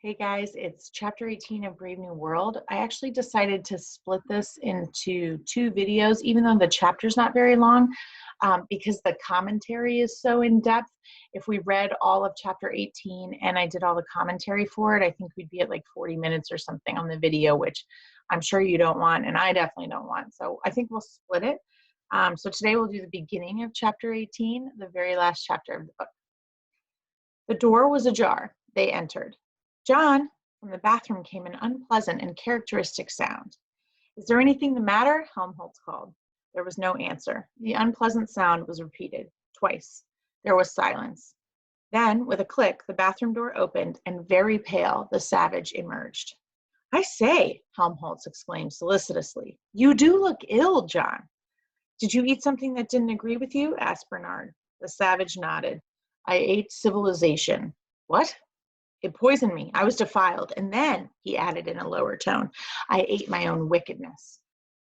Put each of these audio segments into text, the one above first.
Hey guys, it's chapter 18 of Brave New World. I actually decided to split this into two videos, even though the chapter's not very long, because the commentary is so in depth. If we read all of chapter 18 and I did all the commentary for it, I think we'd be at like 40 minutes or something on the video, which I'm sure you don't want, and I definitely don't want. So I think we'll split it. So today we'll do the beginning of chapter 18, the very last chapter of the book. The door was ajar. They entered. John, from the bathroom came an unpleasant and characteristic sound. Is there anything the matter? Helmholtz called. There was no answer. The unpleasant sound was repeated twice. There was silence. Then, with a click, the bathroom door opened, and very pale, the savage emerged. I say, Helmholtz exclaimed solicitously, you do look ill, John. Did you eat something that didn't agree with you? Asked Bernard. The savage nodded. I ate civilization. What? It poisoned me. I was defiled. And then, he added in a lower tone, I ate my own wickedness.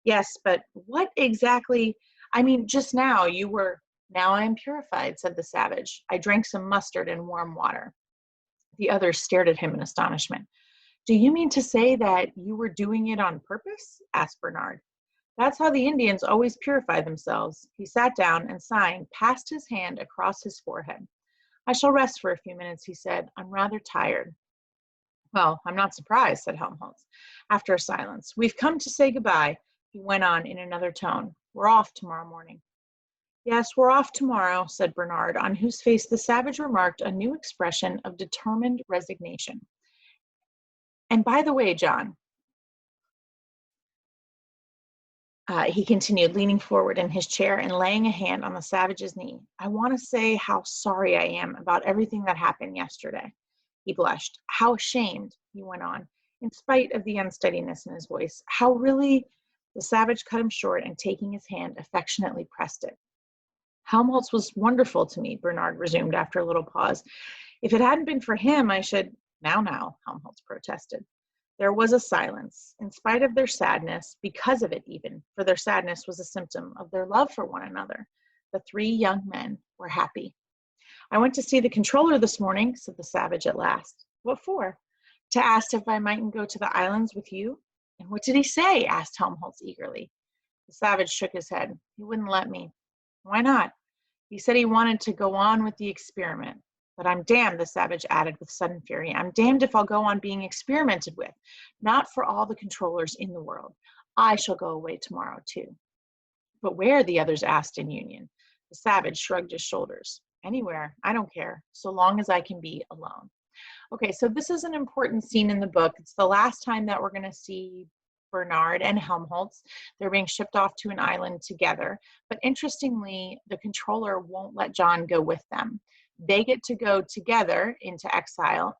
Yes, but what exactly? I mean, just now you were, now I am purified, said the savage. I drank some mustard and warm water. The others stared at him in astonishment. Do you mean to say that you were doing it on purpose? Asked Bernard. That's how the Indians always purify themselves. He sat down and, sighing, passed his hand across his forehead. I shall rest for a few minutes, he said. I'm rather tired. Well, I'm not surprised, said Helmholtz. After a silence, we've come to say goodbye, he went on in another tone. We're off tomorrow morning. Yes, we're off tomorrow, said Bernard, on whose face the savage remarked a new expression of determined resignation. And by the way, John, he continued, leaning forward in his chair and laying a hand on the savage's knee. I want to say how sorry I am about everything that happened yesterday. He blushed. How ashamed, he went on, in spite of the unsteadiness in his voice. How really, the savage cut him short and taking his hand affectionately pressed it. Helmholtz was wonderful to me, Bernard resumed after a little pause. If it hadn't been for him, I should, now, Helmholtz protested. There was a silence, in spite of their sadness, because of it even, for their sadness was a symptom of their love for one another. The three young men were happy. I went to see the controller this morning, said the savage at last. What for? To ask if I mightn't go to the islands with you. And what did he say? Asked Helmholtz eagerly. The savage shook his head. He wouldn't let me. Why not? He said he wanted to go on with the experiment. But I'm damned, the savage added with sudden fury. I'm damned if I'll go on being experimented with. Not for all the controllers in the world. I shall go away tomorrow, too. But where? The others asked in union. The savage shrugged his shoulders. Anywhere. I don't care. So long as I can be alone. Okay, so this is an important scene in the book. It's the last time that we're going to see Bernard and Helmholtz. They're being shipped off to an island together. But interestingly, the controller won't let John go with them. They get to go together into exile,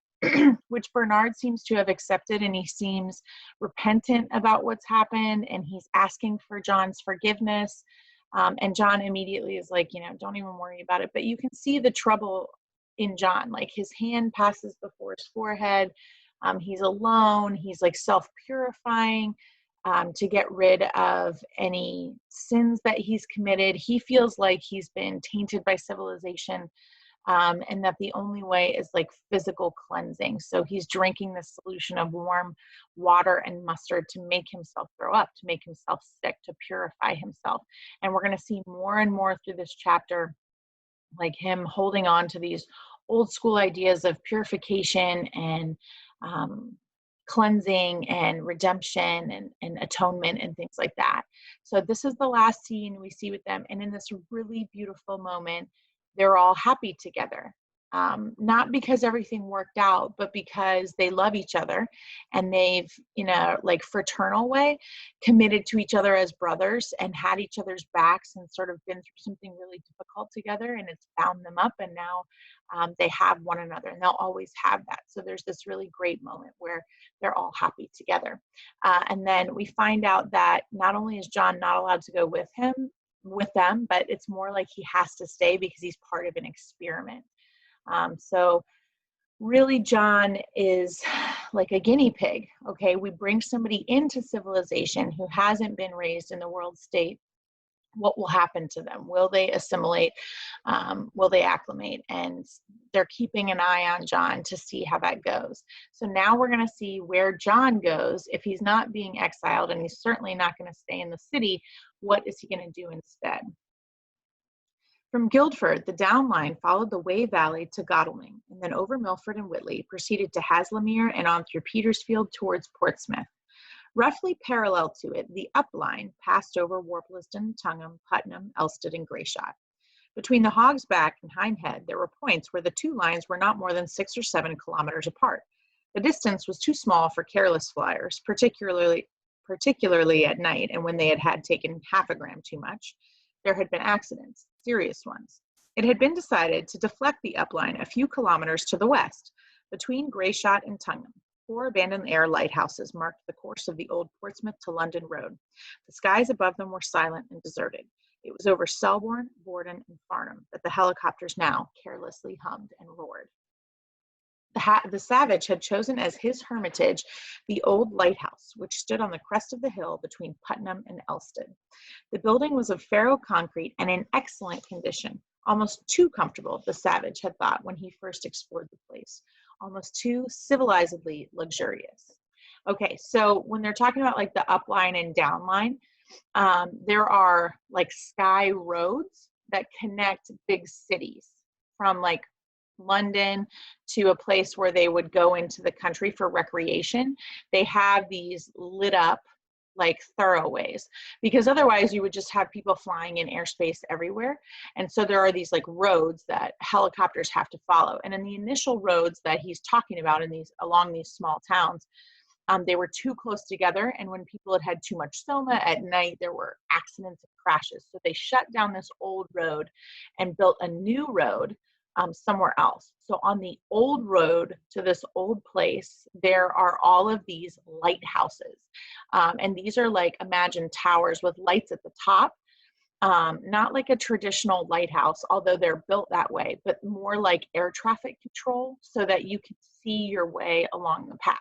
which Bernard seems to have accepted, and he seems repentant about what's happened, and he's asking for John's forgiveness. And John immediately is like, don't even worry about it. But you can see the trouble in John. Like his hand passes before his forehead. He's alone. He's like self-purifying to get rid of any sins that he's committed. He feels like he's been tainted by civilization. And that the only way is like physical cleansing. So he's drinking this solution of warm water and mustard to make himself throw up, to make himself sick, to purify himself. And we're going to see more and more through this chapter, like him holding on to these old school ideas of purification and cleansing and redemption and atonement and things like that. So this is the last scene we see with them. And in this really beautiful moment, they're all happy together, not because everything worked out, but because they love each other and they've, in a like fraternal way, committed to each other as brothers and had each other's backs and sort of been through something really difficult together, and it's bound them up, and now they have one another, and they'll always have that. So there's this really great moment where they're all happy together. And then we find out that not only is John not allowed to go with them, but it's more like he has to stay because he's part of an experiment. So really John is like a guinea pig. Okay, we bring somebody into civilization who hasn't been raised in the world state what will happen to them? Will they assimilate? Will they acclimate? And they're keeping an eye on John to see how that goes. So now we're going to see where John goes. If he's not being exiled, and he's certainly not going to stay in the city, what is he going to do instead? From Guildford, the down line followed the Wey Valley to Godalming, and then over Milford and Whitley, proceeded to Haslemere and on through Petersfield towards Portsmouth. Roughly parallel to it, the up line passed over Worplesdon, Tungham, Putnam, Elstead, and Grayshot. Between the Hog's Back and Hindhead, there were points where the two lines were not more than 6 or 7 kilometers apart. The distance was too small for careless flyers, particularly at night, and when they had taken half a gram too much. There had been accidents, serious ones. It had been decided to deflect the upline a few kilometers to the west, between Grayshot and Tungham. 4 abandoned air lighthouses marked the course of the old Portsmouth to London road. The skies above them were silent and deserted. It was over Selborne, Borden, and Farnham that the helicopters now carelessly hummed and roared. The savage had chosen as his hermitage the old lighthouse, which stood on the crest of the hill between Putnam and Elstead. The building was of ferro concrete and in excellent condition, almost too comfortable, the savage had thought when he first explored the place, almost too civilizedly luxurious. Okay, so when they're talking about like the upline and downline, there are like sky roads that connect big cities from like London to a place where they would go into the country for recreation. They have these lit up like thoroughways, because otherwise you would just have people flying in airspace everywhere. And so there are these like roads that helicopters have to follow. And in the initial roads that he's talking about along these small towns, they were too close together, and when people had too much soma at night, there were accidents and crashes. So they shut down this old road and built a new road somewhere else. So on the old road to this old place, there are all of these lighthouses. And these are like, imagine towers with lights at the top, not like a traditional lighthouse, although they're built that way, but more like air traffic control so that you can see your way along the path.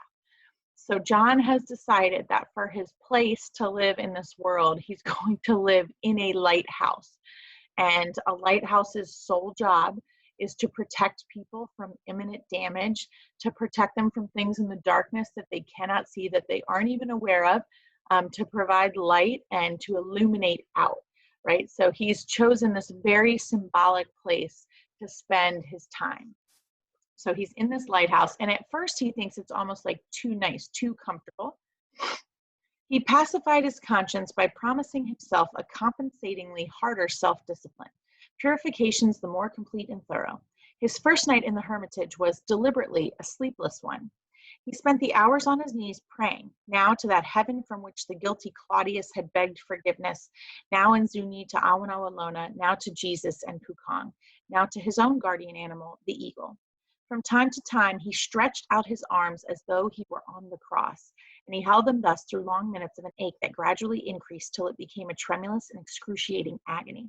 So John has decided that for his place to live in this world, he's going to live in a lighthouse. And a lighthouse's sole job is to protect people from imminent damage, to protect them from things in the darkness that they cannot see, that they aren't even aware of, to provide light and to illuminate out, right? So he's chosen this very symbolic place to spend his time. So he's in this lighthouse, and at first he thinks it's almost like too nice, too comfortable. He pacified his conscience by promising himself a compensatingly harder self-discipline, purifications the more complete and thorough. His first night in the hermitage was deliberately a sleepless one. He spent the hours on his knees praying, now to that heaven from which the guilty Claudius had begged forgiveness, now in Zuni to Awanawalona, now to Jesus and Pukong, now to his own guardian animal, the eagle. From time to time, he stretched out his arms as though he were on the cross, and he held them thus through long minutes of an ache that gradually increased till it became a tremulous and excruciating agony.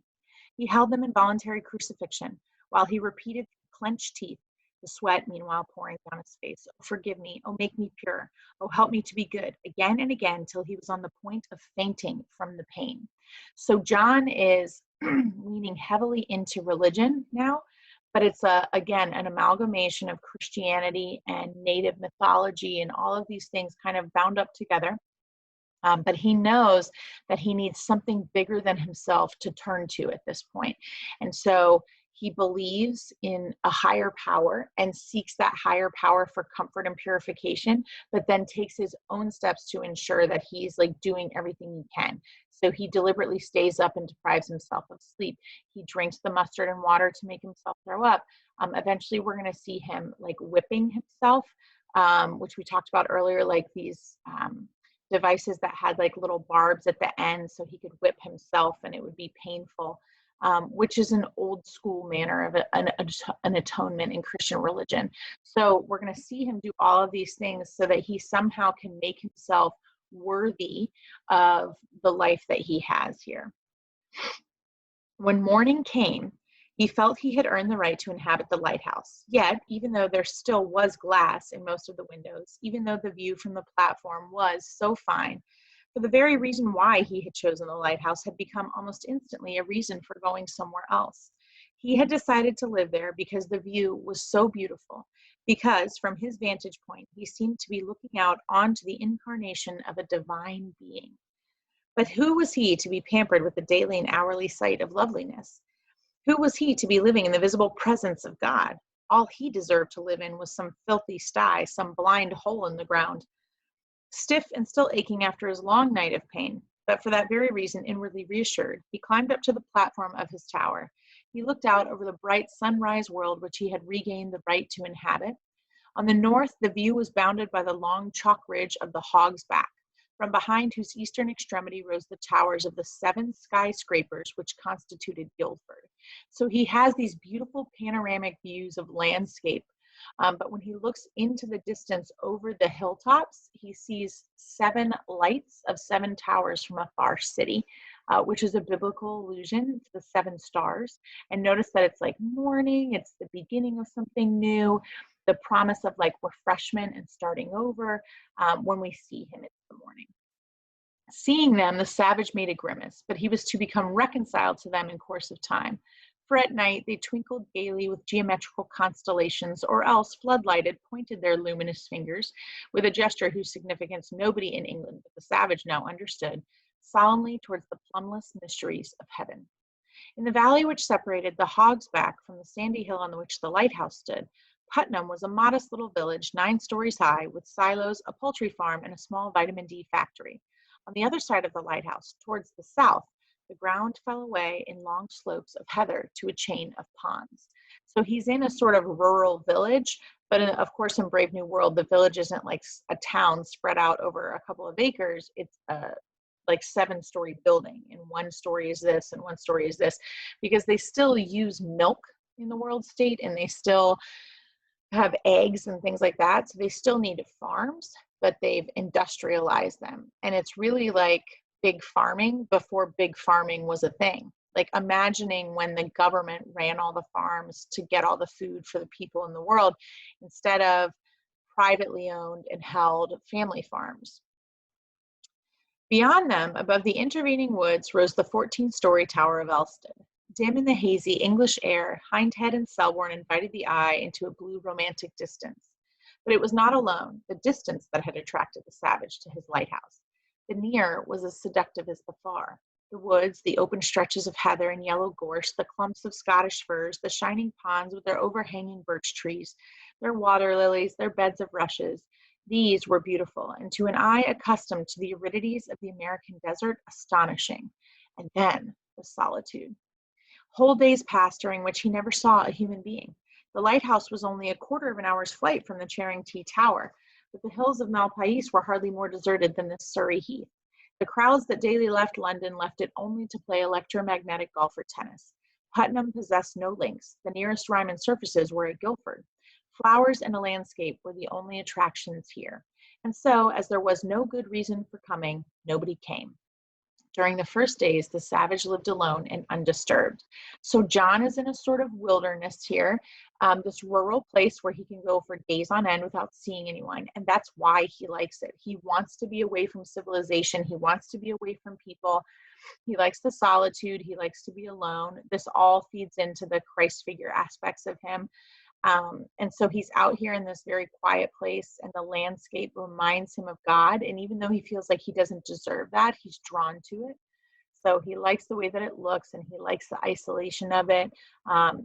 He held them in voluntary crucifixion, while he repeated with clenched teeth, the sweat meanwhile pouring down his face, "Oh, forgive me, oh, make me pure, oh, help me to be good," again and again, till he was on the point of fainting from the pain. So John is leaning heavily into religion now, but it's again an amalgamation of Christianity and native mythology and all of these things kind of bound up together. But he knows that he needs something bigger than himself to turn to at this point. And so he believes in a higher power and seeks that higher power for comfort and purification, but then takes his own steps to ensure that he's like doing everything he can. So he deliberately stays up and deprives himself of sleep. He drinks the mustard and water to make himself throw up. Eventually, we're going to see him like whipping himself, which we talked about earlier, like these devices that had like little barbs at the end so he could whip himself and it would be painful, which is an old school manner of an atonement in Christian religion. So we're going to see him do all of these things so that he somehow can make himself worthy of the life that he has here. When morning came, he felt he had earned the right to inhabit the lighthouse. Yet, even though there still was glass in most of the windows, even though the view from the platform was so fine, For the very reason why he had chosen the lighthouse had become almost instantly a reason for going somewhere else. He had decided to live there because the view was so beautiful, because from his vantage point, he seemed to be looking out onto the incarnation of a divine being. But who was he to be pampered with the daily and hourly sight of loveliness? Who was he to be living in the visible presence of God? All he deserved to live in was some filthy sty, some blind hole in the ground, stiff and still aching after his long night of pain. But for that very reason, inwardly reassured, he climbed up to the platform of his tower. He looked out over the bright sunrise world which he had regained the right to inhabit. On the north, the view was bounded by the long chalk ridge of the Hog's Back, from behind whose eastern extremity rose the towers of the 7 skyscrapers which constituted Guildford. So he has these beautiful panoramic views of landscape. But when he looks into the distance over the hilltops, he sees 7 lights of 7 towers from a far city, which is a biblical allusion to the 7 stars. And notice that it's like morning, it's the beginning of something new, the promise of like refreshment and starting over. When we see him, it's the morning. Seeing them, the savage made a grimace, but he was to become reconciled to them in course of time. For at night they twinkled gaily with geometrical constellations, or else, floodlighted, pointed their luminous fingers, with a gesture whose significance nobody in England but the savage now understood, solemnly towards the plumbless mysteries of heaven. In the valley which separated the Hog's Back from the sandy hill on which the lighthouse stood, Putnam was a modest little village 9 stories high, with silos, a poultry farm, and a small vitamin D factory. On the other side of the lighthouse, towards the south, the ground fell away in long slopes of heather to a chain of ponds. So he's in a sort of rural village, but of course in Brave New World, the village isn't like a town spread out over a couple of acres. It's a like 7-story building, and 1 story is this and 1 story is this, because they still use milk in the world state, and they still have eggs and things like that. So they still need farms, but they've industrialized them. And it's really like big farming before big farming was a thing. Like imagining when the government ran all the farms to get all the food for the people in the world, instead of privately owned and held family farms. Beyond them, above the intervening woods, rose the 14-story Tower of Elston. Dim in the hazy English air, Hindhead and Selborne invited the eye into a blue romantic distance. But it was not alone the distance that had attracted the savage to his lighthouse. The near was as seductive as the far. The woods, the open stretches of heather and yellow gorse, the clumps of Scottish firs, the shining ponds with their overhanging birch trees, their water lilies, their beds of rushes, these were beautiful, and to an eye accustomed to the aridities of the American desert, astonishing. And then the solitude. Whole days passed during which he never saw a human being. The lighthouse was only a quarter of an hour's flight from the Charing T Tower, but the hills of Malpais were hardly more deserted than this Surrey Heath. The crowds that daily left London left it only to play electromagnetic golf or tennis. Putnam possessed no links. The nearest Ryman surfaces were at Guildford. Flowers and a landscape were the only attractions here. And so, as there was no good reason for coming, nobody came. During the first days, the savage lived alone and undisturbed. So John is in a sort of wilderness here, this rural place where he can go for days on end without seeing anyone. And that's why he likes it. He wants to be away from civilization. He wants to be away from people. He likes the solitude. He likes to be alone. This all feeds into the Christ figure aspects of him. And so he's out here in this very quiet place, and the landscape reminds him of God. And even though he feels like he doesn't deserve that, he's drawn to it. So he likes the way that it looks, and he likes the isolation of it.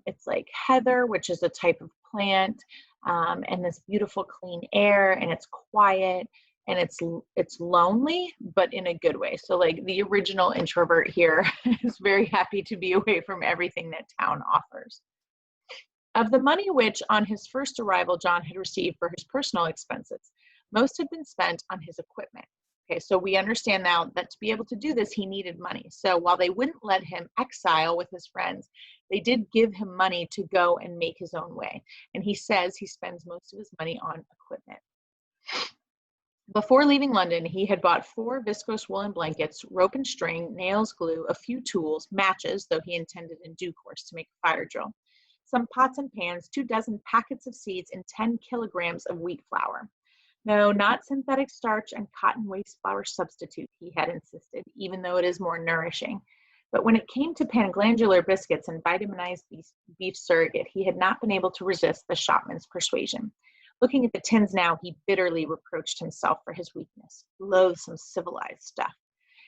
It's like heather, which is a type of plant, and this beautiful clean air, and it's quiet, and it's lonely, but in a good way. So like the original introvert here is very happy to be away from everything that town offers. Of the money which, on his first arrival, John had received for his personal expenses, most had been spent on his equipment. Okay, so we understand now that to be able to do this, he needed money. So while they wouldn't let him exile with his friends, they did give him money to go and make his own way. And he says he spends most of his money on equipment. Before leaving London, he had bought 4 viscose woolen blankets, rope and string, nails, glue, a few tools, matches, though he intended in due course to make a fire drill, some pots and pans, 2 dozen packets of seeds, and 10 kilograms of wheat flour. No, not synthetic starch and cotton waste flour substitute, he had insisted, even though it is more nourishing. But when it came to panglandular biscuits and vitaminized beef surrogate, he had not been able to resist the shopman's persuasion. Looking at the tins now, he bitterly reproached himself for his weakness. Loathsome civilized stuff.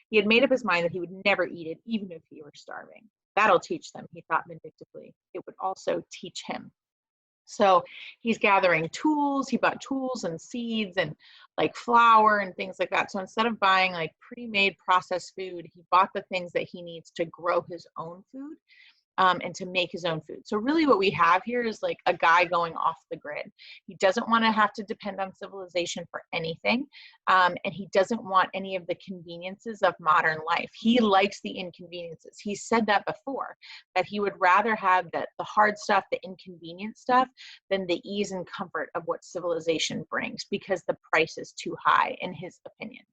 He had made up his mind that he would never eat it, even if he were starving. That'll teach them, he thought vindictively. It would also teach him. So he's gathering tools. He bought tools and seeds and like flour and things like that. So instead of buying like pre-made processed food, he bought the things that he needs to grow his own food, and to make his own food. So really what we have here is like a guy going off the grid. He doesn't want to have to depend on civilization for anything. And he doesn't want any of the conveniences of modern life. He likes the inconveniences. He said that before, that he would rather have the hard stuff, the inconvenient stuff, than the ease and comfort of what civilization brings, because the price is too high in his opinion.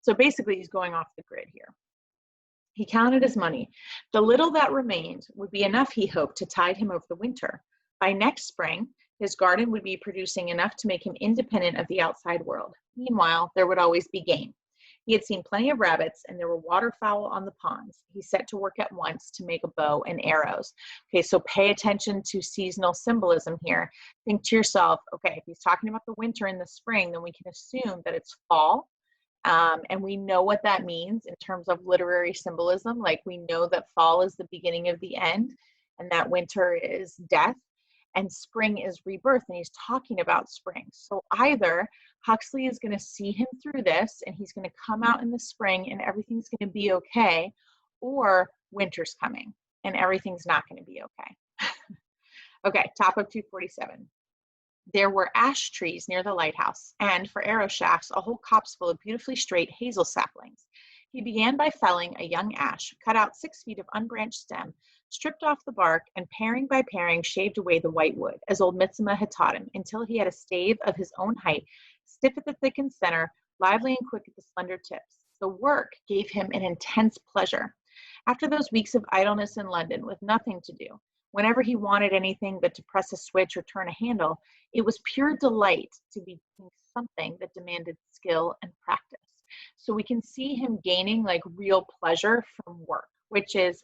So basically he's going off the grid here. He counted his money. The little that remained would be enough, he hoped, to tide him over the winter. By next spring, his garden would be producing enough to make him independent of the outside world. Meanwhile, there would always be game. He had seen plenty of rabbits, and there were waterfowl on the ponds. He set to work at once to make a bow and arrows. Okay, so pay attention to seasonal symbolism here. Think to yourself, okay, if he's talking about the winter and the spring, then we can assume that it's fall. And we know what that means in terms of literary symbolism. Like we know that fall is the beginning of the end, and that winter is death, and spring is rebirth. And he's talking about spring. So either Huxley is going to see him through this, and he's going to come out in the spring, and everything's going to be okay, or winter's coming, and everything's not going to be okay. Okay, top of 247. There were ash trees near the lighthouse, and for arrow shafts, a whole copse full of beautifully straight hazel saplings. He began by felling a young ash, cut out 6 feet of unbranched stem, stripped off the bark, and paring by paring shaved away the white wood, as old Mitsima had taught him, until he had a stave of his own height, stiff at the thickened center, lively and quick at the slender tips. The work gave him an intense pleasure. After those weeks of idleness in London with nothing to do, whenever he wanted anything but to press a switch or turn a handle, it was pure delight to be doing something that demanded skill and practice. So we can see him gaining like real pleasure from work, which is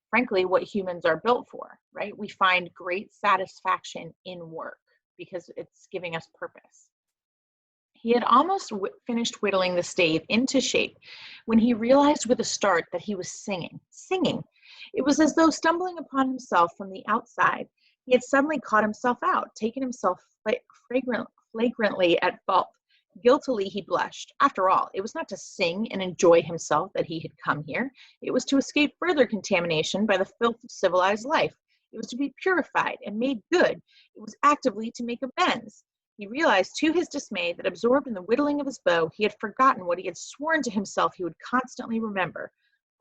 frankly what humans are built for, right? We find great satisfaction in work because it's giving us purpose. He had almost finished whittling the stave into shape when he realized with a start that he was singing. It was as though stumbling upon himself from the outside, he had suddenly caught himself out, taken himself flagrantly at fault. Guiltily he blushed. After all, it was not to sing and enjoy himself that he had come here. It was to escape further contamination by the filth of civilized life. It was to be purified and made good. It was actively to make amends. He realized to his dismay that absorbed in the whittling of his bow, he had forgotten what he had sworn to himself he would constantly remember.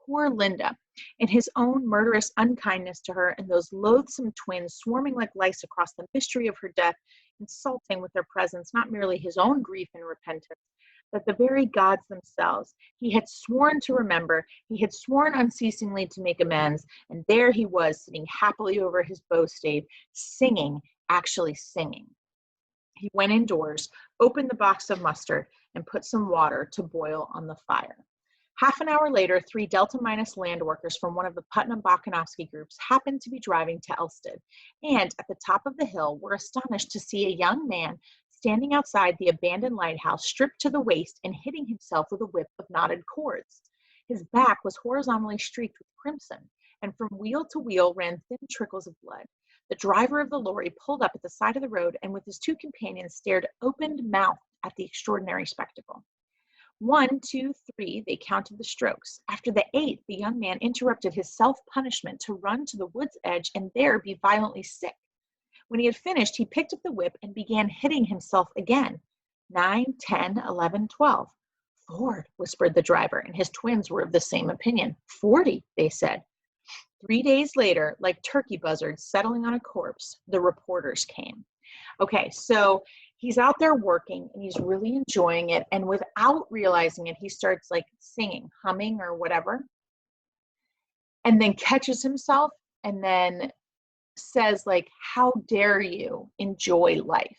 Poor Linda, and his own murderous unkindness to her, and those loathsome twins swarming like lice across the mystery of her death, insulting with their presence not merely his own grief and repentance, but the very gods themselves. He had sworn to remember, he had sworn unceasingly to make amends, and there he was sitting happily over his bow stave, singing, actually singing. He went indoors, opened the box of mustard, and put some water to boil on the fire. Half an hour later, 3 Delta Minus land workers from one of the Putnam-Bokanovsky groups happened to be driving to Elsted, and at the top of the hill were astonished to see a young man standing outside the abandoned lighthouse, stripped to the waist and hitting himself with a whip of knotted cords. His back was horizontally streaked with crimson, and from wheel to wheel ran thin trickles of blood. The driver of the lorry pulled up at the side of the road and with his 2 companions stared open-mouthed at the extraordinary spectacle. 1, 2, 3, they counted the strokes. After the 8th, the young man interrupted his self-punishment to run to the wood's edge and there be violently sick. When he had finished, he picked up the whip and began hitting himself again. 9, 10, 11, 12. Ford, whispered the driver, and his twins were of the same opinion. 40, they said. 3 days later, like turkey buzzards settling on a corpse, the reporters came. Okay, so he's out there working and he's really enjoying it. And without realizing it, he starts like singing, humming or whatever, and then catches himself and then says like, how dare you enjoy life?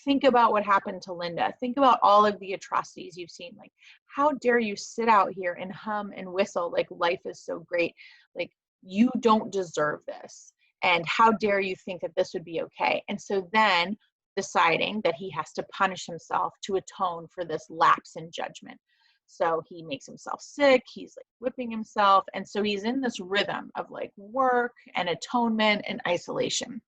think about what happened to Linda. Think about all of the atrocities you've seen. Like, how dare you sit out here and hum and whistle like life is so great? Like, you don't deserve this. And how dare you think that this would be okay? And so then deciding that he has to punish himself to atone for this lapse in judgment. So he makes himself sick, he's like whipping himself. And so he's in this rhythm of like work and atonement and isolation.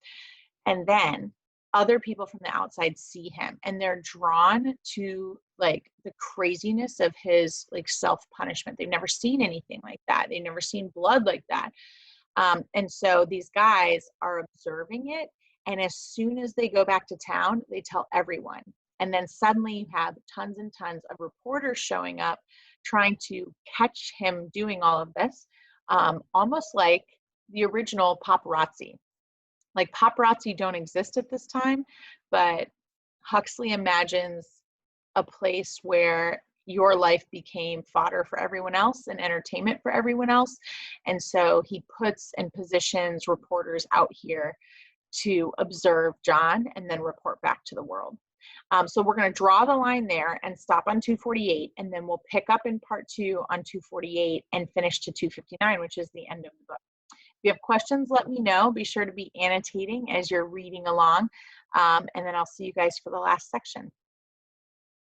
And then other people from the outside see him and they're drawn to like the craziness of his like self-punishment. They've never seen anything like that. They've never seen blood like that. And so these guys are observing it. And as soon as they go back to town, they tell everyone. And then suddenly you have tons and tons of reporters showing up trying to catch him doing all of this, almost like the original paparazzi. Like paparazzi don't exist at this time, but Huxley imagines a place where your life became fodder for everyone else and entertainment for everyone else. And so he puts and positions reporters out here to observe John and then report back to the world. So we're going to draw the line there and stop on 248, and then we'll pick up in part 2 on 248 and finish to 259, which is the end of the book. If you have questions, let me know. Be sure to be annotating as you're reading along, and then I'll see you guys for the last section.